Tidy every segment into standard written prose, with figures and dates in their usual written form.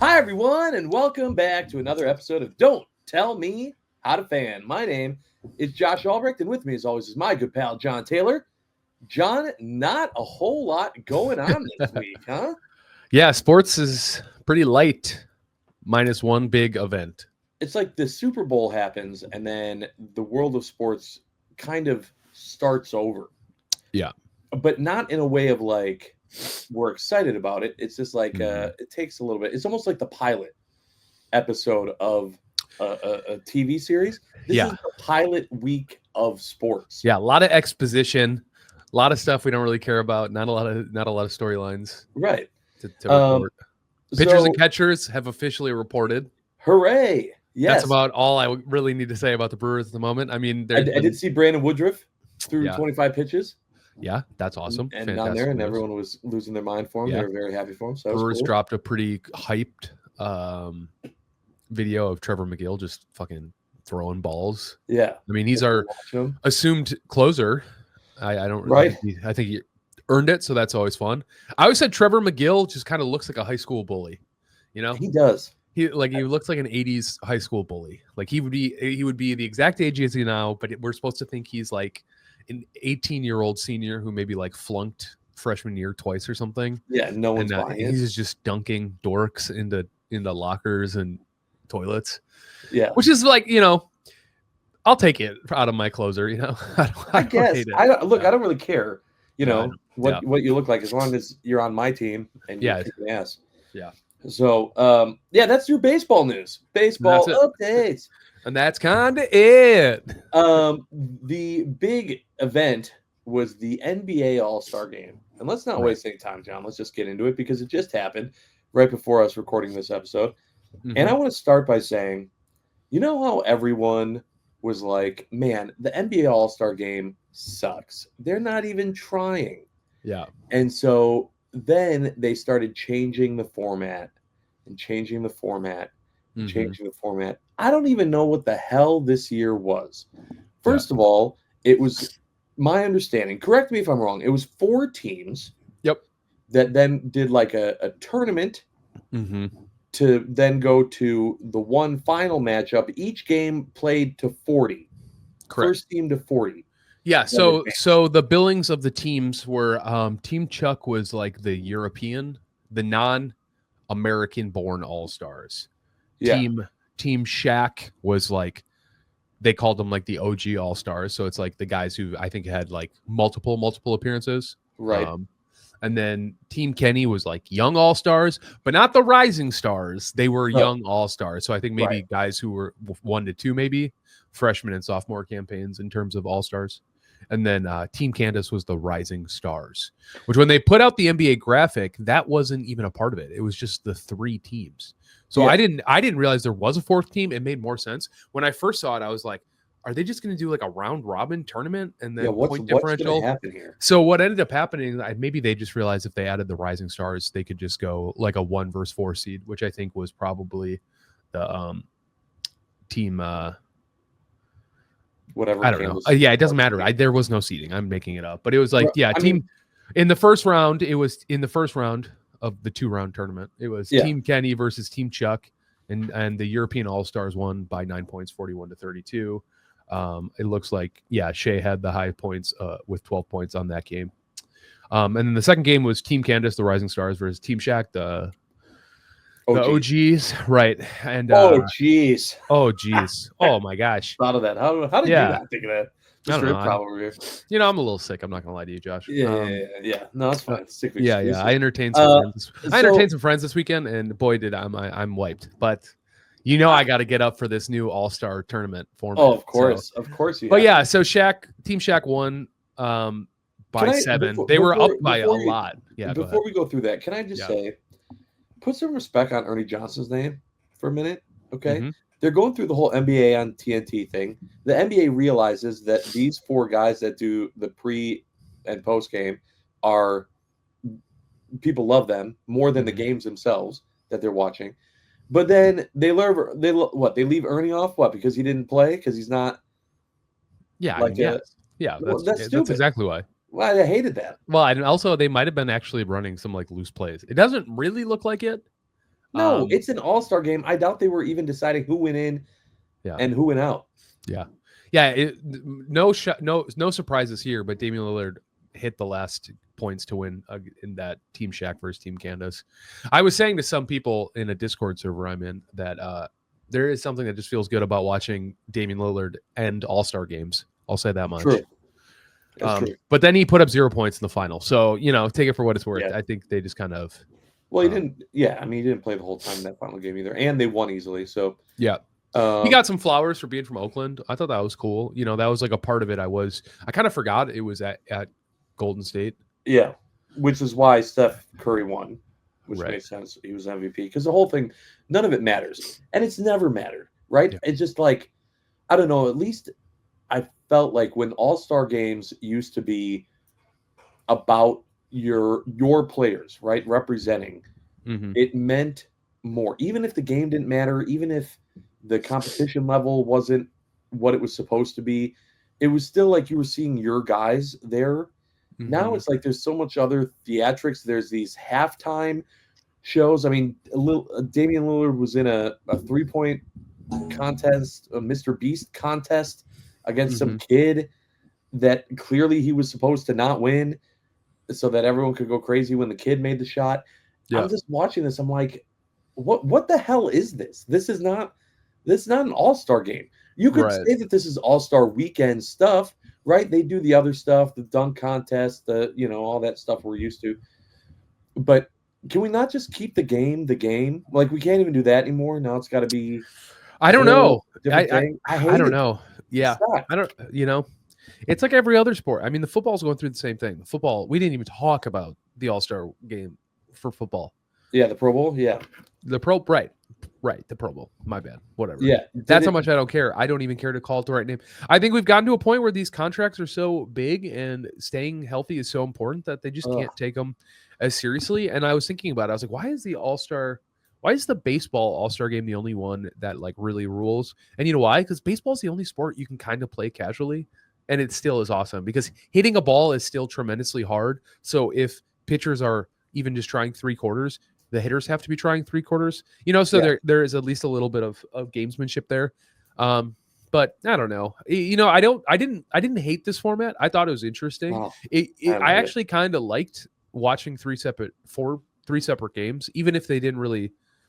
Hi, everyone, and welcome back to another episode of Don't Tell Me How to Fan. My name is Josh Albrecht, and with me, as always, is my good pal, John Taylor. John, not a whole lot going on this week, huh? Yeah, sports is pretty light, minus one big event. It's like the Super Bowl happens, and then the world of sports kind of starts over. Yeah. But not in a way of like, we're excited about it. It's just like it takes a little bit. It's almost like the pilot episode of a TV series. This is the pilot week of sports. Yeah, a lot of exposition, a lot of stuff we don't really care about. Not a lot of storylines. Right. To report. Pitchers and catchers have officially reported. Hooray! Yes. That's about all I really need to say about the Brewers at the moment. I mean, I did see Brandon Woodruff threw 25 pitches. Yeah, that's awesome. And down there, and everyone was losing their mind for him. Yeah. They were very happy for him. So Brewers dropped a pretty hyped video of Trevor McGill just fucking throwing balls. Yeah, I mean, he's our assumed closer. I don't right. I think he earned it, so that's always fun. I always said Trevor McGill just kind of looks like a high school bully. You know, he does. He looks like an '80s high school bully. Like he would be the exact age as he now, but we're supposed to think he's like an 18-year-old senior who maybe like flunked freshman year twice or something. Yeah, no one's buying it. He's just dunking dorks into lockers and toilets. Yeah, which is like, you know, I'll take it out of my closer. You know, I guess I don't really care. You know what you look like as long as you're on my team and you're kicking ass. Yeah. So that's your baseball news. Baseball updates. And that's kind of it. The big event was the NBA All-Star Game. And let's not waste any time, John. Let's just get into it because it just happened right before us recording this episode. Mm-hmm. And I want to start by saying, you know how everyone was like, man, the NBA All-Star Game sucks. They're not even trying. Yeah. And so then they started changing the format and changing the format. Changing the format. I don't even know what the hell this year was. First of all, it was my understanding. Correct me if I'm wrong. It was 4 teams. Yep. That then did like a tournament to then go to the one final matchup. Each game played to 40. Correct. First team to 40. Yeah. So the billings of the teams were Team Chuck was like the European, the non-American born All-Stars. Yeah. Team Shaq was like, they called them like the OG All-Stars. So it's like the guys who I think had like multiple appearances. Right. And then Team Kenny was like young All-Stars, but not the rising stars. They were young All-Stars. So I think maybe guys who were 1 to 2, maybe freshman and sophomore campaigns in terms of All-Stars. And then Team Candace was the rising stars, which when they put out the NBA graphic, that wasn't even a part of it. It was just the 3 teams. So I didn't realize there was a 4th team. It made more sense. When I first saw it, I was like, are they just going to do like a round robin tournament and then point differential? What's happen here? So what ended up happening, maybe they just realized if they added the rising stars, they could just go like a 1 versus 4 seed, which I think was probably the team. Whatever. I don't know. It doesn't matter. There was no seeding. I'm making it up, but it was like, in the first round. It was in the first round of the 2-round tournament. It was Team Kenny versus Team Chuck, and the European All-Stars won by 9 points, 41-32. It looks like Shea had the high points with 12 points on that game. And then the second game was Team Candace, the Rising Stars, versus Team Shaq, the OGs, right? And oh geez, oh my gosh, thought of that. How did you not think of that? Just for probably. You know, I'm a little sick. I'm not gonna lie to you, Josh. Yeah. No, that's fine. I entertained some friends. I entertained some friends this weekend, and boy, did I'm wiped. But you know, I got to get up for this new All-Star tournament format. Oh, of course, of course. Team Shaq won by 7. They were up by a lot. Yeah. Before we go through that, can I just say, put some respect on Ernie Johnson's name for a minute, okay? Mm-hmm. They're going through the whole NBA on TNT thing. The NBA realizes that these 4 guys that do the pre and post game are people love them more than the games themselves that they're watching. But then they leave Ernie off because he didn't play because he's not. Yeah, that's exactly why. Well, I hated that. Well, and also they might have been actually running some like loose plays. It doesn't really look like it. No, it's an all-star game. I doubt they were even deciding who went in and who went out. Yeah. No surprises here, but Damian Lillard hit the last points to win in that Team Shaq versus Team Candace. I was saying to some people in a Discord server I'm in that there is something that just feels good about watching Damian Lillard end all-star games. I'll say that much. True. True. But then he put up 0 points in the final. So, take it for what it's worth. Yeah. I think they just kind of. Well, he didn't. Yeah, I mean, he didn't play the whole time in that final game either, and they won easily. So yeah, he got some flowers for being from Oakland. I thought that was cool. That was like a part of it. I kind of forgot it was at Golden State. Yeah, which is why Steph Curry won, which makes sense. He was MVP because the whole thing, none of it matters, and it's never mattered, right? Yeah. It's just like, I don't know. At least I felt like when All-Star games used to be about your players, right, representing, it meant more. Even if the game didn't matter, even if the competition level wasn't what it was supposed to be, it was still like you were seeing your guys there. Now it's like there's so much other theatrics. There's these halftime shows. I mean, Damian Lillard was in a 3-point contest, a Mr. Beast contest against some kid that clearly he was supposed to not win, so that everyone could go crazy when the kid made the shot. Yeah. I'm just watching this. I'm like, what the hell is this? This is not an all-star game. You could say that this is all-star weekend stuff, right? They do the other stuff, the dunk contest, all that stuff we're used to. But can we not just keep the game? Like, we can't even do that anymore. Now it's got to be. I don't know. I don't know. Yeah, I don't. It's like every other sport. I mean, the football's going through the same thing. The football, we didn't even talk about the All-Star game for football. Yeah, the Pro Bowl. Yeah, the Pro Bowl. My bad. Whatever. Yeah, that's how much I don't care. I don't even care to call it the right name. I think we've gotten to a point where these contracts are so big and staying healthy is so important that they just can't take them as seriously. And I was thinking about it. I was like, why is the baseball All-Star game the only one that like really rules? And you know why? Because baseball is the only sport you can kind of play casually. And it still is awesome because hitting a ball is still tremendously hard. So if pitchers are even just trying 3/4, the hitters have to be trying 3/4. So there is at least a little bit of gamesmanship there. But I don't know. I didn't hate this format. I thought it was interesting. Oh, I actually kind of liked watching three separate games, even if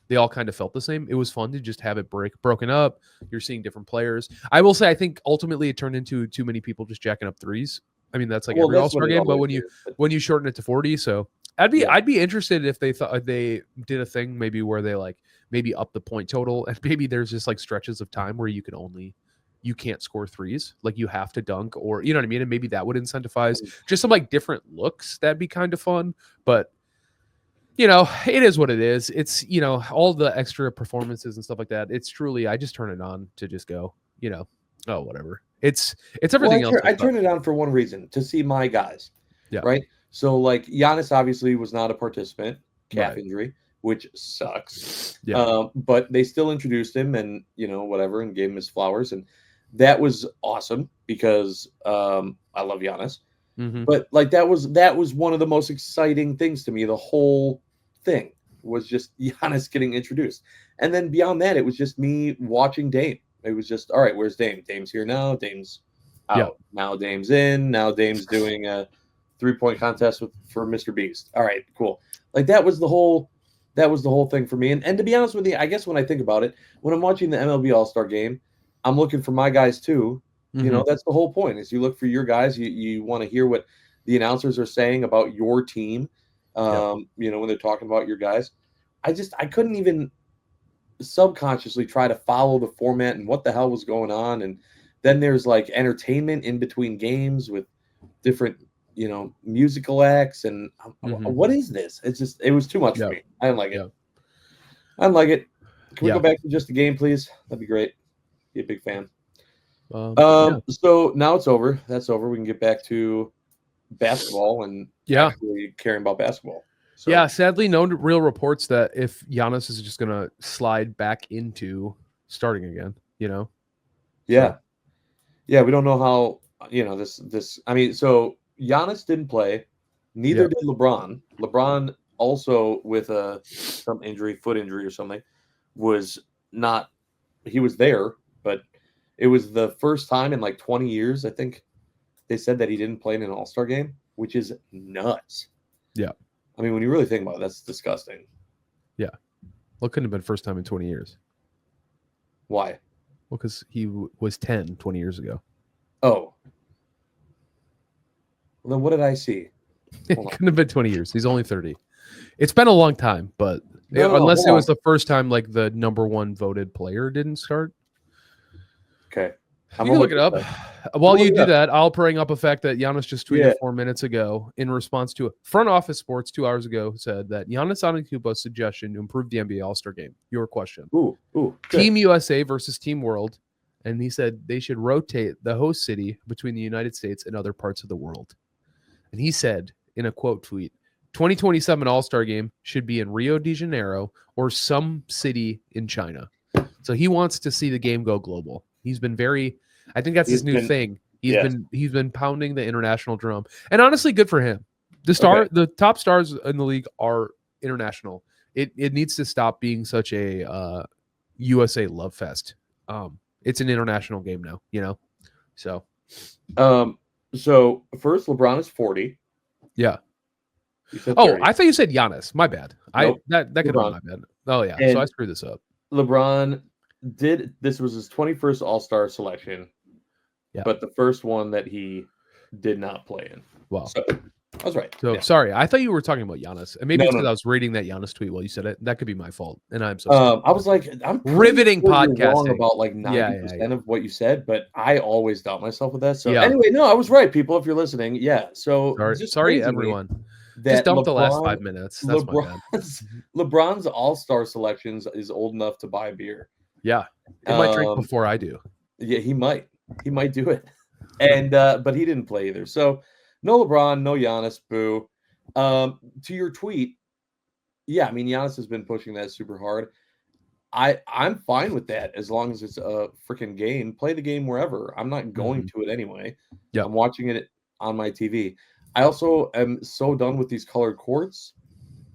they all kind of felt the same. It was fun to just have it broken up. You're seeing different players. I will say, I think ultimately it turned into too many people just jacking up threes. I mean, that's like every All-Star game, but when you shorten it to 40, so I'd be interested if they thought they did a thing maybe where they maybe up the point total, and maybe there's just like stretches of time where you can't score threes, like you have to dunk, or you know what I mean, and maybe that would incentivize just some like different looks. That'd be kind of fun, but. It is what it is. It's, all the extra performances and stuff like that. It's truly, I just turn it on to just go, whatever. It's everything else. I turn it on for one reason, to see my guys. Yeah. Right. So like Giannis obviously was not a participant, calf injury, which sucks. Yeah. But they still introduced him and, whatever, and gave him his flowers. And that was awesome because I love Giannis. But like that was one of the most exciting things to me. The whole thing was just Giannis getting introduced, and then beyond that, it was just me watching Dame. It was just, all right, where's Dame? Dame's here now. Dame's out. Yeah. Now Dame's in. Now Dame's doing a 3-point contest for Mr. Beast. All right, cool. Like that was the whole thing for me. And to be honest with you, I guess when I think about it, when I'm watching the MLB All-Star game, I'm looking for my guys too. That's the whole point, is you look for your guys. You want to hear what the announcers are saying about your team, when they're talking about your guys. I couldn't even subconsciously try to follow the format and what the hell was going on. And then there's like entertainment in between games with different, musical acts. And what is this? It was too much for me. I didn't like it. I didn't like it. Can we go back to just the game, please? That'd be great. Be a big fan. So now it's over. That's over. We can get back to basketball and actually caring about basketball. So. Yeah, sadly, no real reports that if Giannis is just going to slide back into starting again, Yeah. So. Yeah, we don't know how, this I mean, so Giannis didn't play. Neither did LeBron. LeBron also with some injury, foot injury or something, was not. He was there, but it was the first time in like 20 years, I think they said that he didn't play in an All-Star game, which is nuts. Yeah. I mean, when you really think about it, that's disgusting. Yeah. Well, it couldn't have been first time in 20 years. Why? Well, because he was 10 20 years ago. Oh. Well, then what did I see? It couldn't have been 20 years. He's only 30. It's been a long time, but unless it was the first time like the number one voted player didn't start. Okay. You can look it up. While you do that, I'll bring up a fact that Giannis just tweeted 4 minutes ago in response to a Front Office Sports 2 hours ago said that Giannis Antetokounmpo's suggestion to improve the NBA All-Star Game. Your question. Team USA versus Team World. And he said they should rotate the host city between the United States and other parts of the world. And he said in a quote tweet, 2027 All-Star Game should be in Rio de Janeiro or some city in China. So he wants to see the game go global. He's been I think that's his new thing. He's been pounding the international drum. And honestly, good for him. The top stars in the league are international. It needs to stop being such a USA love fest. It's an international game now, you know. So first LeBron is 40. Yeah. Oh, I thought you said Giannis. My bad. Nope. That could have been my bad. Oh yeah. And so I screwed this up. LeBron this was his 21st All-Star selection. Yeah. But the first one that he did not play in. Wow. So I was right. So sorry. I thought you were talking about Giannis. And maybe it's because I was reading that Giannis tweet while you said it. That could be my fault. And I'm so sorry. I was like, I'm riveting podcasting wrong about like 90% of what you said, but I always doubt myself with that. So anyway, no, I was right, people, if you're listening. Yeah. So sorry everyone. Just dump the last 5 minutes. That's my bad. LeBron's All-Star selections is old enough to buy a beer. Yeah. He might drink before I do. Yeah, he might. He might do it. And but he didn't play either. So no LeBron, no Giannis, boo. To your tweet, yeah, I mean Giannis has been pushing that super hard. I'm fine with that as long as it's a freaking game. Play the game wherever. I'm not going to it anyway. Yeah, I'm watching it on my TV. I also am so done with these colored courts.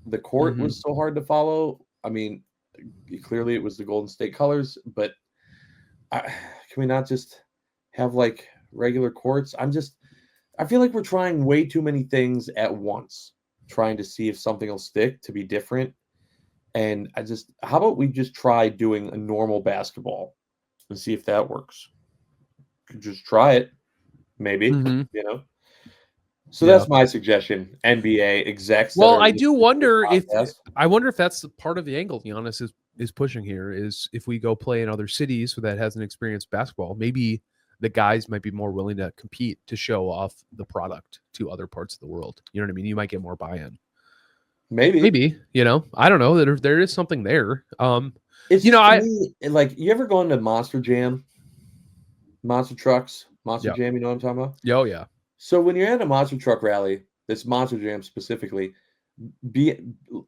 The court was so hard to follow. I mean, clearly it was the Golden State colors, but can we not just have like regular courts? I feel like we're trying way too many things at once, trying to see if something will stick to be different. And how about we just try doing a normal basketball and see if that works? Could just try it, maybe, you know? So that's my suggestion, NBA execs. Well, I do wonder if that's part of the angle Giannis is pushing here is if we go play in other cities that hasn't experienced basketball, maybe the guys might be more willing to compete to show off the product to other parts of the world. You know what I mean? You might get more buy-in. Maybe, you know, I don't know. There is something there. It's, you know, like you ever go into Monster Jam, Monster Trucks, Monster Jam, you know what I'm talking about? Oh, yeah. So when you're at a monster truck rally, this Monster Jam specifically, be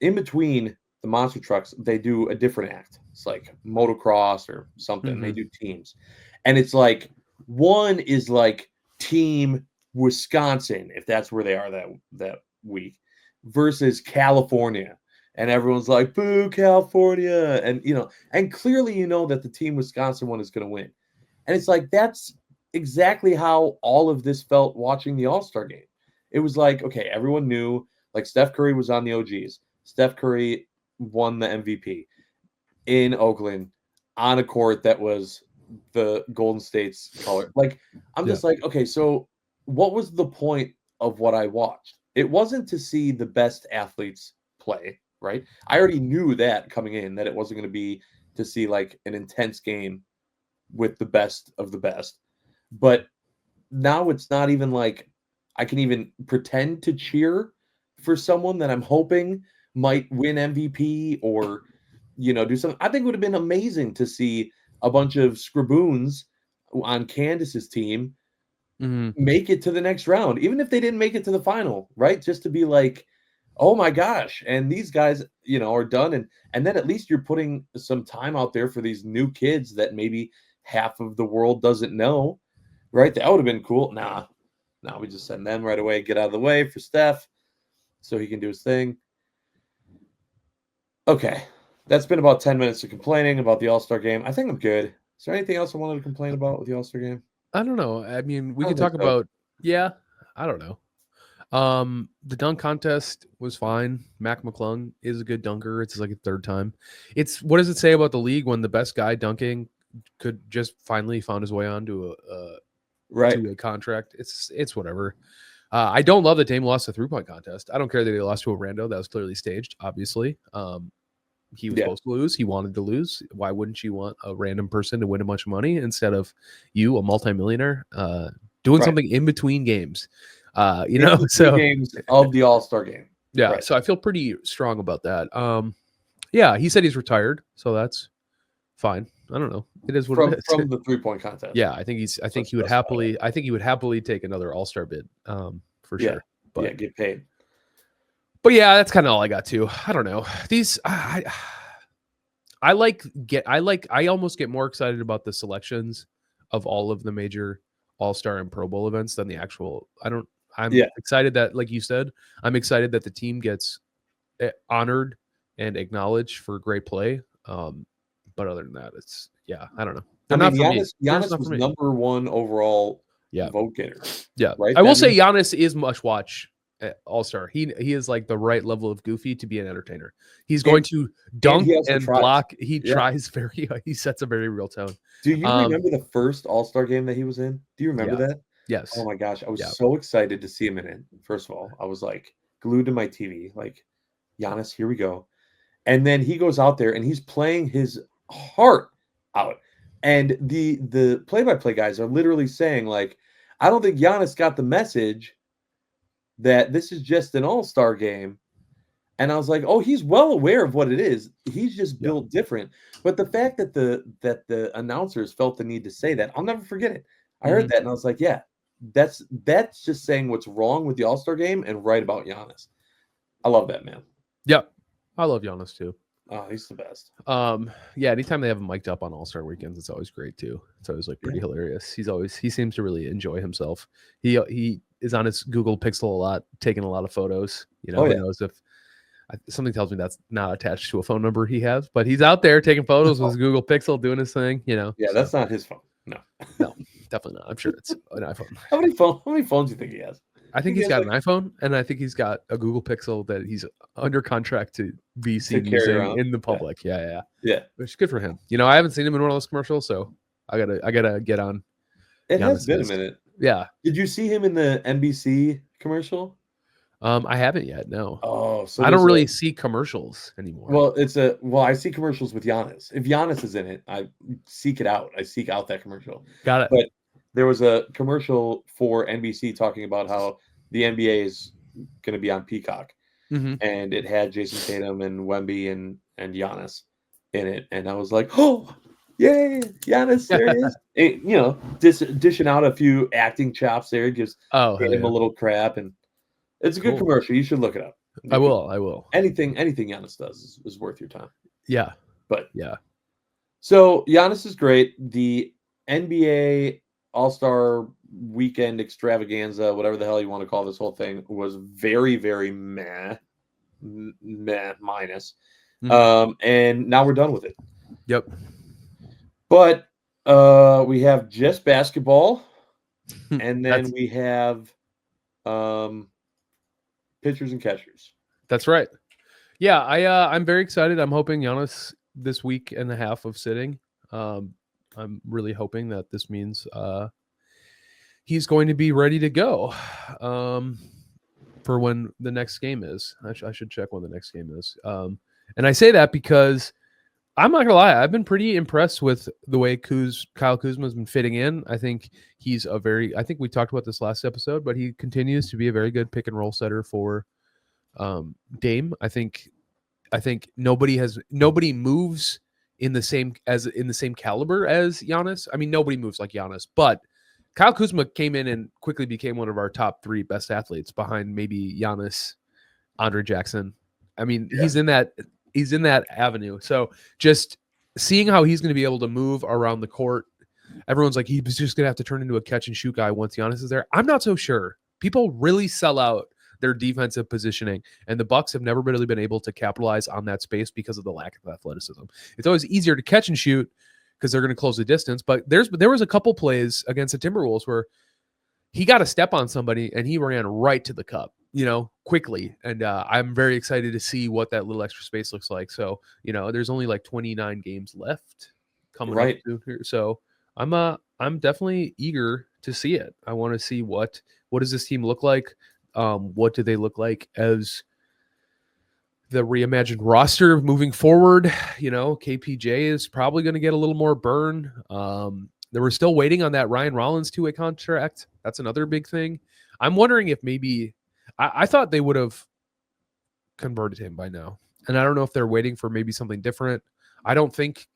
in between the monster trucks, they do a different act. It's like motocross or something. They do teams. And it's like one is like Team Wisconsin, if that's where they are that week, versus California. And everyone's like, boo, California. And, you know, and clearly you know that the Team Wisconsin one is going to win. And it's like, that's exactly how all of this felt watching the All-Star game. It was like, okay, everyone knew, like Steph Curry was on the OGs. Steph Curry won the MVP in Oakland on a court that was the Golden State's color. Like, I'm just like, okay, so what was the point of what I watched? It wasn't to see the best athletes play, right? I already knew that coming in, that it wasn't going to be to see like an intense game with the best of the best. But now it's not even like I can even pretend to cheer for someone that I'm hoping might win MVP or, you know, do something. I think it would have been amazing to see a bunch of scriboons on Candace's team make it to the next round, even if they didn't make it to the final, right? Just to be like, oh my gosh. And these guys, you know, are done. And then at least you're putting some time out there for these new kids that maybe half of the world doesn't know. Right? That would have been cool. Nah, we just send them right away. Get out of the way for Steph so he can do his thing. Okay. That's been about 10 minutes of complaining about the All-Star game. I think I'm good. Is there anything else I wanted to complain about with the All-Star game? I don't know. I mean, we I could don't talk think so. about, yeah, I don't know. The dunk contest was fine. Mac McClung is a good dunker. It's like a third time. It's what does it say about the league when the best guy dunking could just finally found his way onto Right. to a contract? It's whatever. I don't love that Dame lost the 3-point contest. I don't care that he lost to a rando. That was clearly staged, obviously. He was supposed to lose. He wanted to lose. Why wouldn't you want a random person to win a bunch of money instead of you, a multimillionaire, doing something in between games? So games of the All-Star game. Yeah, so I feel pretty strong about that. Yeah, he said he's retired, so that's fine. I don't know. It is what it is. From the 3-point contest. Yeah, I think he would happily take another All-Star bid, for sure. But get paid. But yeah, that's kind of all I got too. I don't know. These I almost get more excited about the selections of all of the major All-Star and Pro Bowl events than the actual. I'm excited that, like you said, I'm excited that the team gets honored and acknowledged for great play. But other than that, I don't know. Giannis was number 1 overall vote getter. Yeah, right. I will say Giannis is must watch All-Star. He is like the right level of goofy to be an entertainer. He's going to dunk and block. He tries he sets a very real tone. Do you remember the first All-Star game that he was in? Do you remember that? Yes. Oh my gosh, I was so excited to see him in it. First of all, I was like glued to my TV, like, Giannis, here we go. And then he goes out there and he's playing his heart out. And the play-by-play guys are literally saying, like, I don't think Giannis got the message that this is just an All-Star game. And I was like, oh, he's well aware of what it is. He's just built different. But the fact that the announcers felt the need to say that, I'll never forget it. I heard that and I was like, yeah, that's just saying what's wrong with the All-Star game and right about Giannis. I love that, man. Yeah. I love Giannis too. Oh, he's the best. Yeah, anytime they have him mic'd up on All-Star weekends, it's always great too. It's always like pretty hilarious. He seems to really enjoy himself. He is on his Google Pixel a lot, taking a lot of photos. Who knows if something tells me that's not attached to a phone number he has, but he's out there taking photos with his Google Pixel doing his thing, Yeah, that's not his phone. No, definitely not. I'm sure it's an iPhone. How many phones do you think he has? I think he's got an iPhone, and I think he's got a Google Pixel that he's under contract to be seen using in the public. Yeah. Which is good for him. I haven't seen him in one of those commercials, so I gotta get on. It has been a minute. Yeah. Did you see him in the NBC commercial? I haven't yet. No. Oh, so I don't really see commercials anymore. Well, I see commercials with Giannis. If Giannis is in it, I seek it out. I seek out that commercial. Got it. But there was a commercial for NBC talking about how the NBA is going to be on Peacock, and it had Jason Tatum and Wemby and Giannis in it, and I was like, oh, yay, Giannis, there it is. Dishing out a few acting chops there. It gives him a little crap, and it's a good commercial. You should look it up. I will. Anything Giannis does is worth your time. Yeah. But so Giannis is great. The NBA All-Star weekend extravaganza, whatever the hell you want to call this whole thing, was very, very meh minus. And now we're done with it. Yep. But we have just basketball, and then we have pitchers and catchers. That's right. Yeah, I'm very excited. I'm hoping Giannis this week and a half of sitting. I'm really hoping that this means he's going to be ready to go for when the next game is. I should check when the next game is. And I say that because I'm not gonna lie, I've been pretty impressed with the way Kyle Kuzma has been fitting in. I think I think we talked about this last episode, but he continues to be a very good pick and roll setter for Dame. I think nobody moves in the same caliber as Giannis. I mean, nobody moves like Giannis, but Kyle Kuzma came in and quickly became one of our top 3 best athletes behind maybe Giannis, Andre Jackson. I mean, he's in that avenue. So just seeing how he's going to be able to move around the court, everyone's like, he's just going to have to turn into a catch and shoot guy once Giannis is there. I'm not so sure. People really sell out their defensive positioning. And the Bucks have never really been able to capitalize on that space because of the lack of athleticism. It's always easier to catch and shoot because they're going to close the distance. But there was a couple plays against the Timberwolves where he got a step on somebody and he ran right to the cup, quickly. And I'm very excited to see what that little extra space looks like. So, there's only like 29 games left coming up soon here. So I'm definitely eager to see it. I want to see what does this team look like? What do they look like as the reimagined roster moving forward? KPJ is probably going to get a little more burn. They were still waiting on that Ryan Rollins 2-way contract. That's another big thing. I'm wondering if maybe I thought they would have converted him by now. And I don't know if they're waiting for maybe something different. I don't think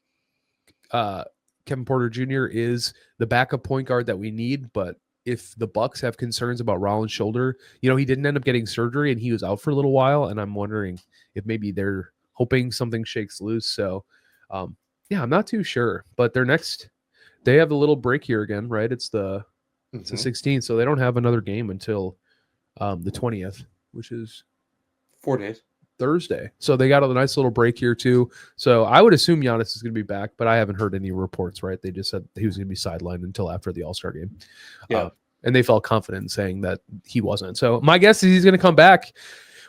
Kevin Porter Jr. is the backup point guard that we need, but if the Bucks have concerns about Rollins' shoulder, he didn't end up getting surgery and he was out for a little while. And I'm wondering if maybe they're hoping something shakes loose. So, I'm not too sure. But they have the little break here again, right? It's the 16th, so they don't have another game until the 20th, which is 4 days. Thursday. So they got a nice little break here too. So I would assume Giannis is going to be back, but I haven't heard any reports, right? They just said he was going to be sidelined until after the All-Star game. Yeah. And they felt confident in saying that he wasn't. So my guess is he's going to come back.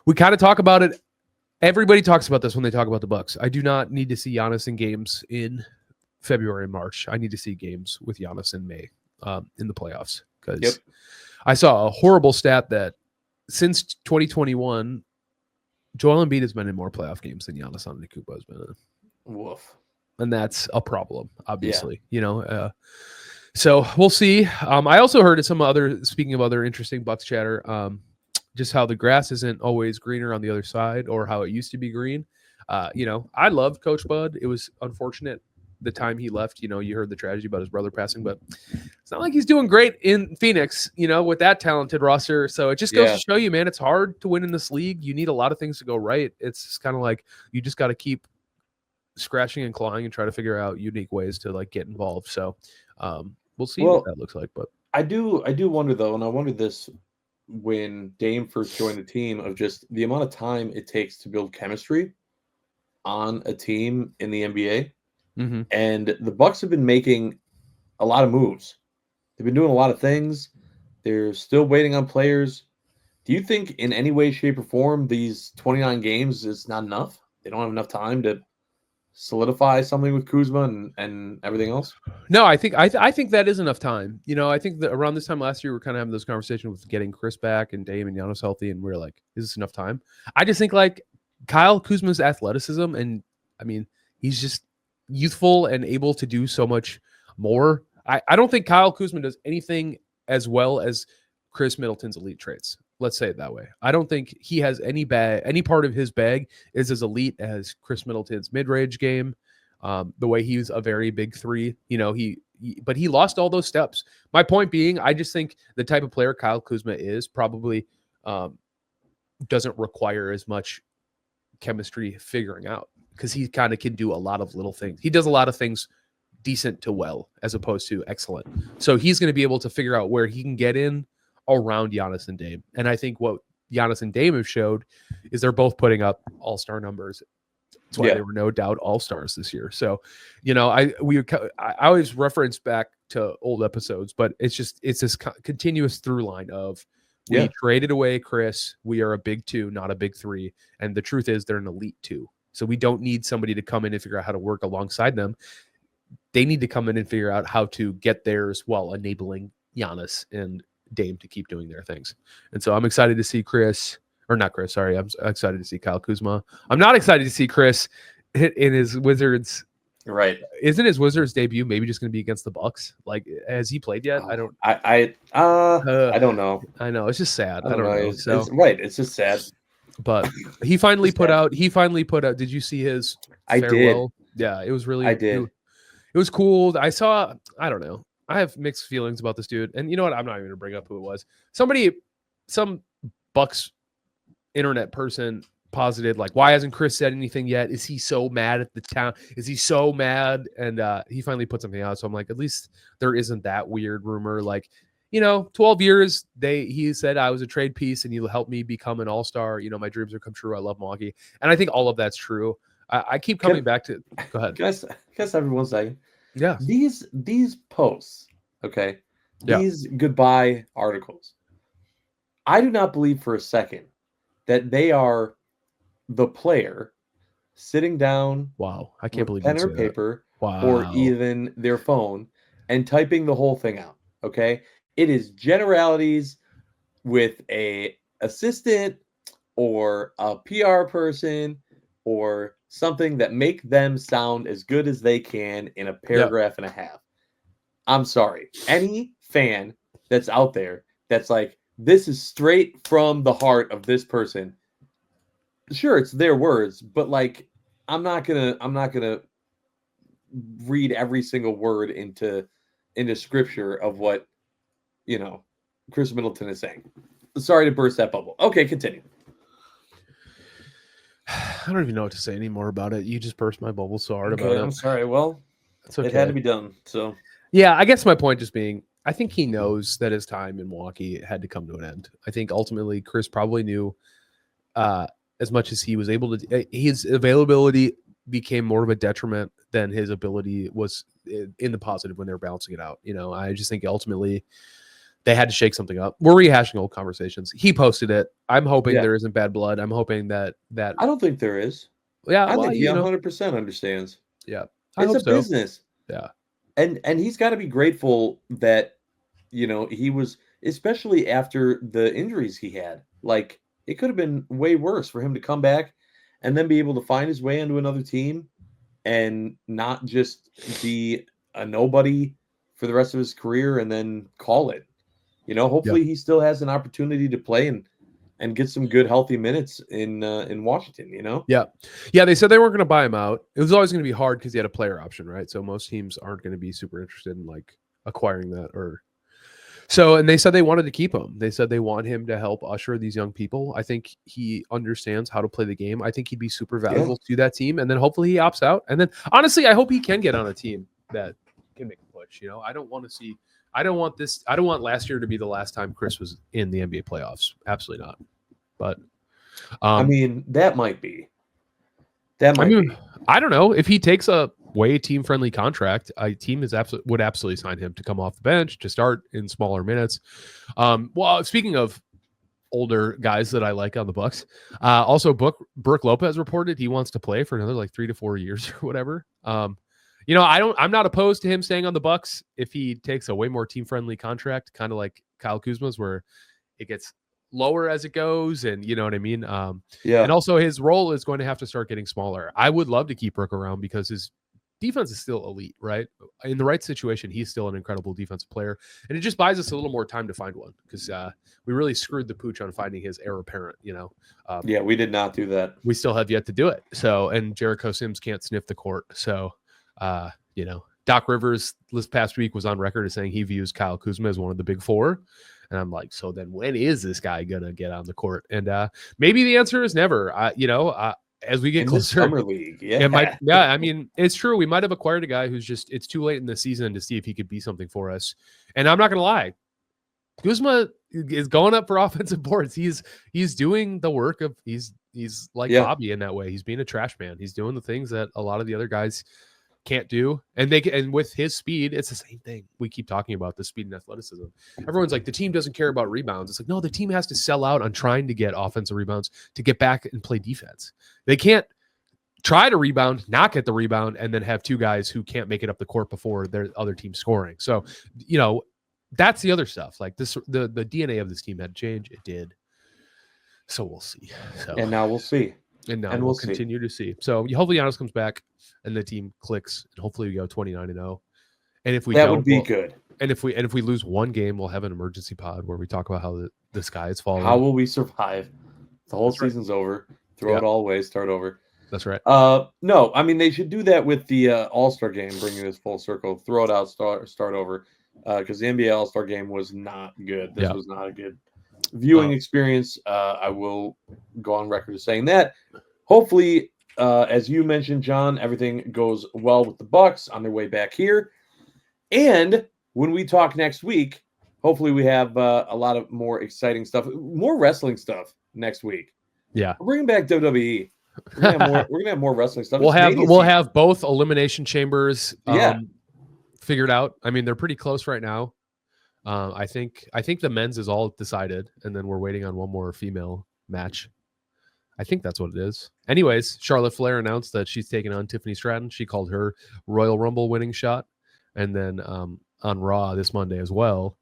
We kind of talk about it. Everybody talks about this when they talk about the Bucks. I do not need to see Giannis in games in February and March. I need to see games with Giannis in May in the playoffs, because I saw a horrible stat that since 2021, Joel Embiid has been in more playoff games than Giannis Antetokounmpo has been in. Woof. And that's a problem, obviously. So we'll see. I also heard speaking of other interesting Bucks chatter, just how the grass isn't always greener on the other side, or how it used to be green. I loved Coach Bud. It was unfortunate the time he left. You heard the tragedy about his brother passing, but it's not like he's doing great in Phoenix, with that talented roster. So it just goes to show you, man, it's hard to win in this league. You need a lot of things to go right. It's kind of like you just got to keep scratching and clawing and try to figure out unique ways to get involved. So we'll see what that looks like. But I do wonder though, and I wondered this when Dame first joined the team, of just the amount of time it takes to build chemistry on a team in the NBA. Mm-hmm. And the Bucks have been making a lot of moves. They've been doing a lot of things. They're still waiting on players. Do you think in any way, shape, or form these 29 games is not enough? They don't have enough time to solidify something with Kuzma and everything else? No, I think that is enough time. I think that around this time last year, we were kind of having this conversation with getting Chris back and Dame and Giannis healthy, and we were like, is this enough time? I just think Kyle Kuzma's athleticism, and he's just youthful and able to do so much more. I don't think Kyle Kuzma does anything as well as Chris Middleton's elite traits. Let's say it that way. I don't think he has any part of his bag is as elite as Chris Middleton's mid-range game. The way he's a very big three, but he lost all those steps. My point being, I just think the type of player Kyle Kuzma is probably doesn't require as much chemistry figuring out, because he kind of can do a lot of little things. He does a lot of things decent to well, as opposed to excellent. So he's going to be able to figure out where he can get in around Giannis and Dame. And I think what Giannis and Dame have showed is they're both putting up all-star numbers. That's why they were no doubt all-stars this year. So, I always reference back to old episodes, but it's this continuous through line of we traded away Chris. We are a big two, not a big three. And the truth is they're an elite two. So we don't need somebody to come in and figure out how to work alongside them. They need to come in and figure out how to get theirs while enabling Giannis and Dame to keep doing their things. And so I'm excited to see I'm excited to see Kyle Kuzma. I'm not excited to see Chris hit in his Wizards. Right. Isn't his Wizards debut maybe just going to be against the Bucks? Has he played yet? I don't know. I know. It's just sad. I don't know. It's just sad. But he finally put out. Did you see his farewell? Did. Yeah, it was really. I did. It was cool. I don't know. I have mixed feelings about this dude. And you know what? I'm not even going to bring up who it was. Some Bucks internet person posited, why hasn't Chris said anything yet? Is he so mad at the town? Is he so mad? And he finally put something out. So I'm like, at least there isn't that weird rumor. 12 years. He said I was a trade piece and you helped me become an all-star. My dreams have come true. I love Milwaukee. And I think all of that's true. I keep coming back to, go ahead. Can I have one second? Yeah. These posts, okay, Yeah. these goodbye articles, I do not believe for a second that they are the player sitting down. Wow. I can't believe pen you or say paper that. Wow. or even their phone and typing the whole thing out. Okay. It is generalities with a assistant or a PR person or something that make them sound as good as they can in a paragraph and a half. I'm sorry. Any fan that's out there that's like, this is straight from the heart of this person. Sure, it's their words, but like, I'm not gonna read every single word into scripture of what Chris Middleton is saying. Sorry to burst that bubble. Okay, continue. I don't even know what to say anymore about it. You just burst my bubble so hard about it. I'm sorry. Well, it's okay. It had to be done. So yeah, I guess my point just being, I think he knows that his time in Milwaukee had to come to an end. I think ultimately Chris probably knew as much as he was able to. His availability became more of a detriment than his ability was in the positive when they were balancing it out. I just think ultimately they had to shake something up. We're rehashing old conversations. He posted it. I'm hoping there isn't bad blood. I'm hoping that I don't think there is. Yeah, I think he 100% understands. Yeah, it's a business. Yeah, and he's got to be grateful that he was, especially after the injuries he had. Like, it could have been way worse for him to come back and then be able to find his way into another team and not just be a nobody for the rest of his career and then call it. Hopefully he still has an opportunity to play and get some good healthy minutes in Washington. Yeah, they said they weren't going to buy him out. It was always going to be hard because he had a player option, right? So most teams aren't going to be super interested in like acquiring that and they said they wanted to keep him. They said they want him to help usher these young people. I think he understands how to play the game. I think he'd be super valuable to that team. And then hopefully he opts out. And then honestly, I hope he can get on a team that can make a push. I don't want last year to be the last time Chris was in the NBA playoffs. Absolutely not. But I mean, that might be. I don't know if he takes a way team-friendly contract. A team would absolutely sign him to come off the bench to start in smaller minutes. Well, speaking of older guys that I like on the Bucks, also Brook Lopez reported he wants to play for another like 3 to 4 years or whatever. I'm not opposed to him staying on the Bucks if he takes a way more team-friendly contract, kind of like Kyle Kuzma's, where it gets lower as it goes, and you know what I mean. And also his role is going to have to start getting smaller. I would love to keep Brook around because his defense is still elite, right? In the right situation, he's still an incredible defensive player, and it just buys us a little more time to find one because we really screwed the pooch on finding his heir apparent. We did not do that. We still have yet to do it. So, and Jericho Sims can't sniff the court. So, Doc Rivers this past week was on record as saying he views Kyle Kuzma as one of the big four. And I'm like, so then when is this guy going to get on the court? And maybe the answer is never, as we get in closer. The summer league. I mean, it's true. We might have acquired a guy who's just, it's too late in the season to see if he could be something for us. And I'm not going to lie. Kuzma is going up for offensive boards. He's doing the work of, he's like Bobby in that way. He's being a trash man. He's doing the things that a lot of the other guys can't do, and with his speed, it's the same thing. We keep talking about the speed and athleticism. Everyone's like, the team doesn't care about rebounds. It's like, no, the team has to sell out on trying to get offensive rebounds to get back and play defense. They can't try to rebound, not get the rebound, and then have two guys who can't make it up the court before their other team scoring. So, that's the other stuff. Like this, the DNA of this team had to change. It did. So we'll see. And now we'll see. And we'll continue to see. So hopefully Giannis comes back and the team clicks, and hopefully we go 29-0. And if we that would be good. And if we lose one game, we'll have an emergency pod where we talk about how the sky is falling. How will we survive? The whole season's over. Throw it all away. Start over. That's right. No, I mean they should do that with the All-Star game, bringing this full circle. Throw it out. Start over. Because the NBA All-Star game was not good. This was not a good viewing experience. I will go on record as saying that. Hopefully, as you mentioned, John, everything goes well with the Bucks on their way back here. And when we talk next week, hopefully we have a lot of more exciting stuff, more wrestling stuff next week. Yeah, we're bringing back WWE. We're gonna have more wrestling stuff. We'll have both elimination chambers figured out. I mean, they're pretty close right now. I think the men's is all decided, and then we're waiting on one more female match. I think that's what it is. Anyways, Charlotte Flair announced that she's taking on Tiffany Stratton. She called her Royal Rumble winning shot. And then on Raw this Monday as well,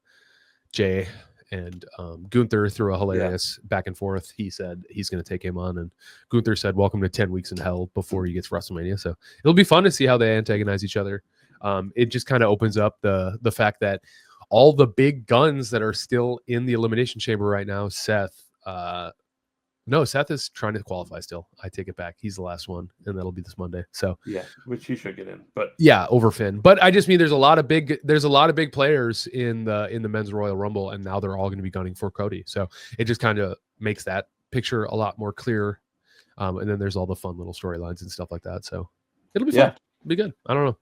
Jay and Gunther threw a hilarious back and forth. He said he's going to take him on, and Gunther said, "Welcome to 10 weeks in hell" before he gets WrestleMania. So it'll be fun to see how they antagonize each other. It just kind of opens up the fact that all the big guns that are still in the Elimination Chamber right now, Seth is trying to qualify still. I take it back. He's the last one, and that'll be this Monday. So yeah, which he should get in. But yeah, over Finn. But I just mean there's a lot of big players in the men's Royal Rumble, and now they're all going to be gunning for Cody. So it just kind of makes that picture a lot more clear. And then there's all the fun little storylines and stuff like that. So it'll be fun. It'll be good. I don't know.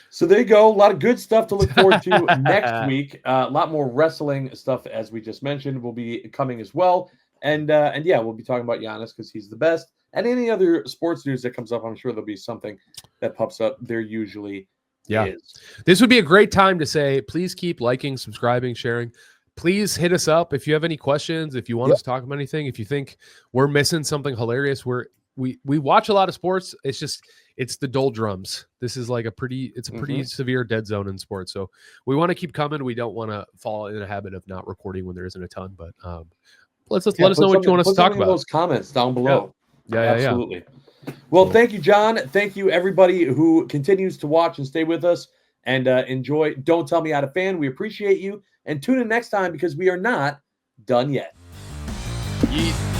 So there you go. A lot of good stuff to look forward to next week. A lot more wrestling stuff, as we just mentioned, will be coming as well. And yeah, we'll be talking about Giannis because he's the best. And any other sports news that comes up, I'm sure there'll be something that pops up. There usually is. This would be a great time to say, please keep liking, subscribing, sharing. Please hit us up if you have any questions, if you want us to talk about anything, if you think we're missing something hilarious. We watch a lot of sports. It's the doldrums. This is like a pretty severe dead zone in sports. So we want to keep coming. We don't want to fall in a habit of not recording when there isn't a ton, but let us know what you want us to talk about. Those comments down below. Yeah, absolutely. Well, thank you, John. Thank you, everybody who continues to watch and stay with us and enjoy Don't Tell Me How to Fan. We appreciate you. And tune in next time because we are not done yet. Yeet.